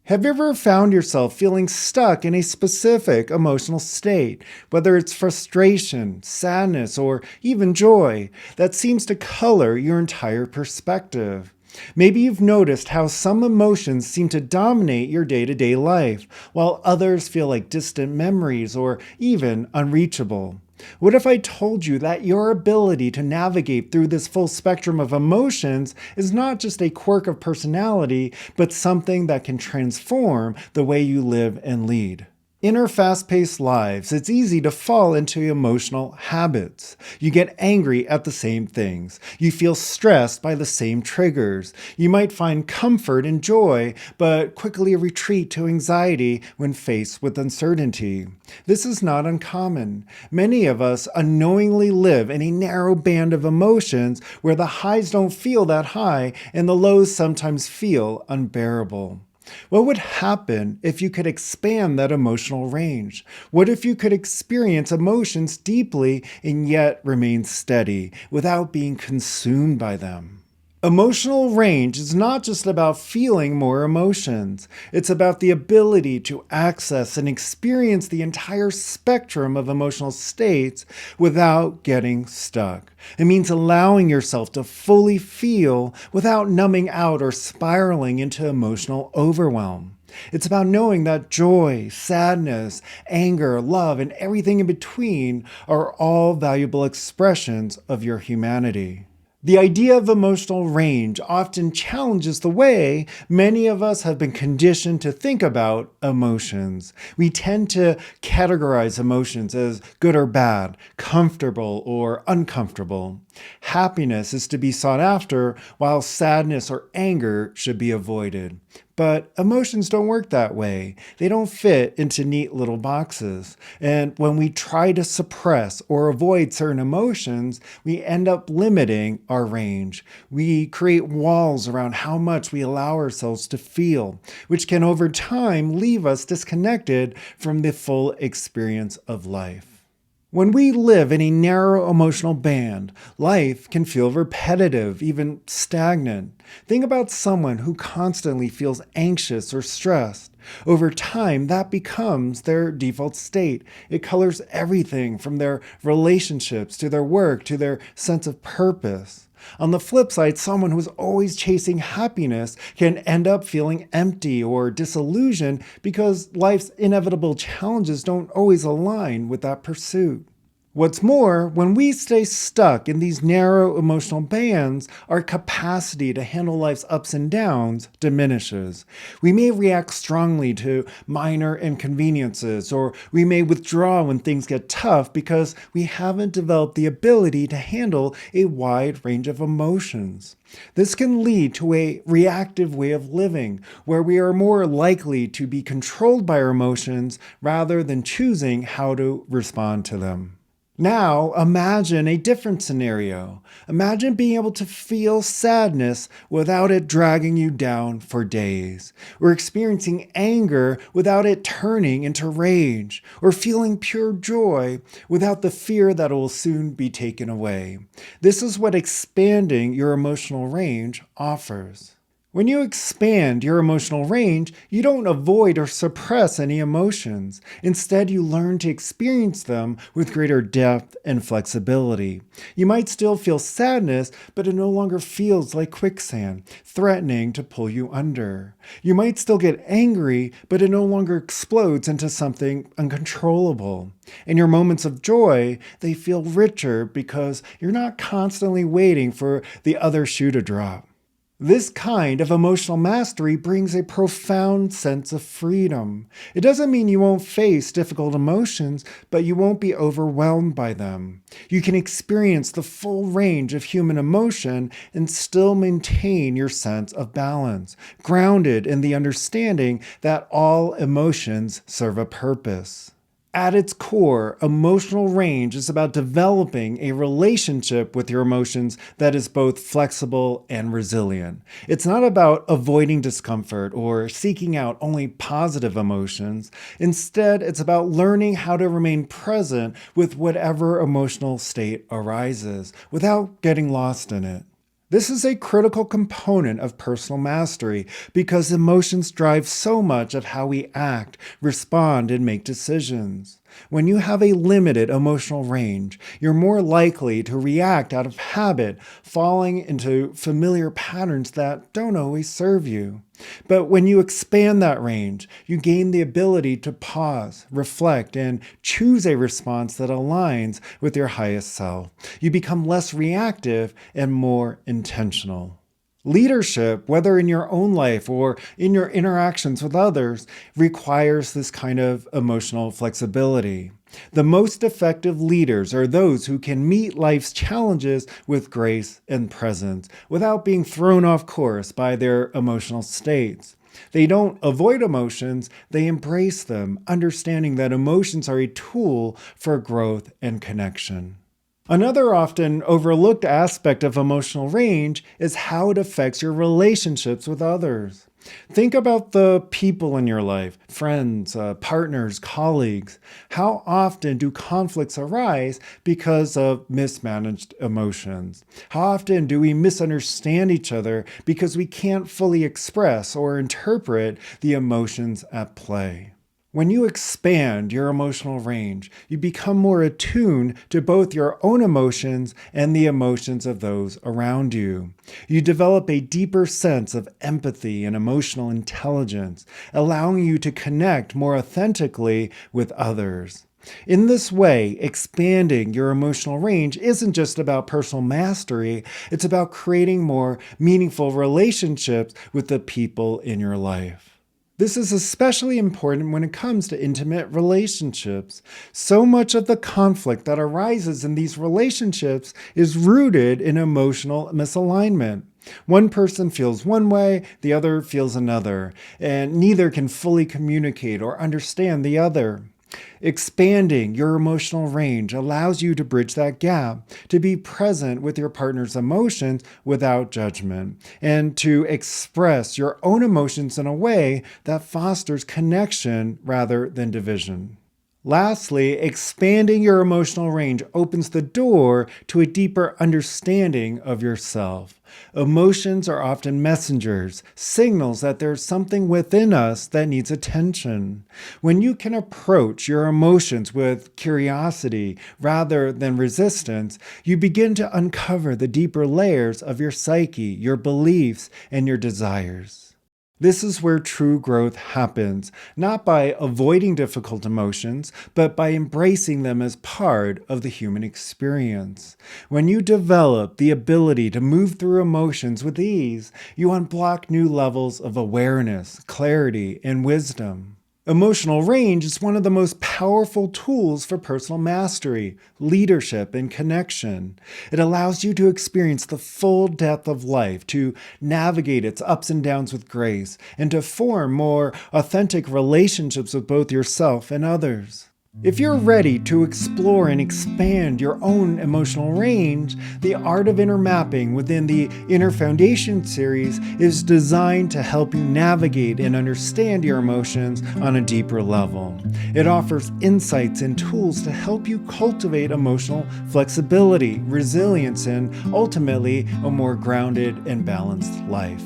Have you ever found yourself feeling stuck in a specific emotional state, whether it's frustration, sadness, or even joy, that seems to color your entire perspective? Maybe you've noticed how some emotions seem to dominate your day-to-day life, while others feel like distant memories or even unreachable. What if I told you that your ability to navigate through this full spectrum of emotions is not just a quirk of personality, but something that can transform the way you live and lead? In our fast-paced lives, it's easy to fall into emotional habits. You get angry at the same things. You feel stressed by the same triggers. You might find comfort and joy, but quickly retreat to anxiety when faced with uncertainty. This is not uncommon. Many of us unknowingly live in a narrow band of emotions where the highs don't feel that high and the lows sometimes feel unbearable. What would happen if you could expand that emotional range? What if you could experience emotions deeply and yet remain steady without being consumed by them? Emotional range is not just about feeling more emotions. It's about the ability to access and experience the entire spectrum of emotional states without getting stuck. It means allowing yourself to fully feel without numbing out or spiraling into emotional overwhelm. It's about knowing that joy, sadness, anger, love, and everything in between are all valuable expressions of your humanity. The idea of emotional range often challenges the way many of us have been conditioned to think about emotions. We tend to categorize emotions as good or bad, comfortable or uncomfortable. Happiness is to be sought after, while sadness or anger should be avoided. But emotions don't work that way. They don't fit into neat little boxes. And when we try to suppress or avoid certain emotions, we end up limiting our range. We create walls around how much we allow ourselves to feel, which can over time leave us disconnected from the full experience of life. When we live in a narrow emotional band, life can feel repetitive, even stagnant. Think about someone who constantly feels anxious or stressed. Over time, that becomes their default state. It colors everything from their relationships to their work to their sense of purpose. On the flip side, someone who's always chasing happiness can end up feeling empty or disillusioned because life's inevitable challenges don't always align with that pursuit. What's more, when we stay stuck in these narrow emotional bands, our capacity to handle life's ups and downs diminishes. We may react strongly to minor inconveniences, or we may withdraw when things get tough because we haven't developed the ability to handle a wide range of emotions. This can lead to a reactive way of living, where we are more likely to be controlled by our emotions rather than choosing how to respond to them. Now, imagine a different scenario. Imagine being able to feel sadness without it dragging you down for days, or experiencing anger without it turning into rage, or feeling pure joy without the fear that it will soon be taken away. This is what expanding your emotional range offers. When you expand your emotional range, you don't avoid or suppress any emotions. Instead, you learn to experience them with greater depth and flexibility. You might still feel sadness, but it no longer feels like quicksand, threatening to pull you under. You might still get angry, but it no longer explodes into something uncontrollable. And your moments of joy, they feel richer because you're not constantly waiting for the other shoe to drop. This kind of emotional mastery brings a profound sense of freedom. It doesn't mean you won't face difficult emotions, but you won't be overwhelmed by them. You can experience the full range of human emotion and still maintain your sense of balance, grounded in the understanding that all emotions serve a purpose. At its core, emotional range is about developing a relationship with your emotions that is both flexible and resilient. It's not about avoiding discomfort or seeking out only positive emotions. Instead, it's about learning how to remain present with whatever emotional state arises without getting lost in it. This is a critical component of personal mastery because emotions drive so much of how we act, respond, and make decisions. When you have a limited emotional range, you're more likely to react out of habit, falling into familiar patterns that don't always serve you. But when you expand that range, you gain the ability to pause, reflect, and choose a response that aligns with your highest self. You become less reactive and more intentional. Leadership, whether in your own life or in your interactions with others, requires this kind of emotional flexibility. The most effective leaders are those who can meet life's challenges with grace and presence without being thrown off course by their emotional states. They don't avoid emotions, they embrace them, understanding that emotions are a tool for growth and connection. Another often overlooked aspect of emotional range is how it affects your relationships with others. Think about the people in your life, friends, partners, colleagues. How often do conflicts arise because of mismanaged emotions? How often do we misunderstand each other because we can't fully express or interpret the emotions at play? When you expand your emotional range, you become more attuned to both your own emotions and the emotions of those around you. You develop a deeper sense of empathy and emotional intelligence, allowing you to connect more authentically with others. In this way, expanding your emotional range isn't just about personal mastery, it's about creating more meaningful relationships with the people in your life. This is especially important when it comes to intimate relationships. So much of the conflict that arises in these relationships is rooted in emotional misalignment. One person feels one way, the other feels another, and neither can fully communicate or understand the other. Expanding your emotional range allows you to bridge that gap, to be present with your partner's emotions without judgment, and to express your own emotions in a way that fosters connection rather than division. Lastly, expanding your emotional range opens the door to a deeper understanding of yourself. Emotions are often messengers, signals that there's something within us that needs attention. When you can approach your emotions with curiosity rather than resistance, you begin to uncover the deeper layers of your psyche, your beliefs, and your desires. This is where true growth happens, not by avoiding difficult emotions, but by embracing them as part of the human experience. When you develop the ability to move through emotions with ease, you unblock new levels of awareness, clarity, and wisdom. Emotional range is one of the most powerful tools for personal mastery, leadership, and connection. It allows you to experience the full depth of life, to navigate its ups and downs with grace, and to form more authentic relationships with both yourself and others. If you're ready to explore and expand your own emotional range, the Art of Inner Mapping within the Inner Foundation series is designed to help you navigate and understand your emotions on a deeper level. It offers insights and tools to help you cultivate emotional flexibility, resilience, and ultimately a more grounded and balanced life.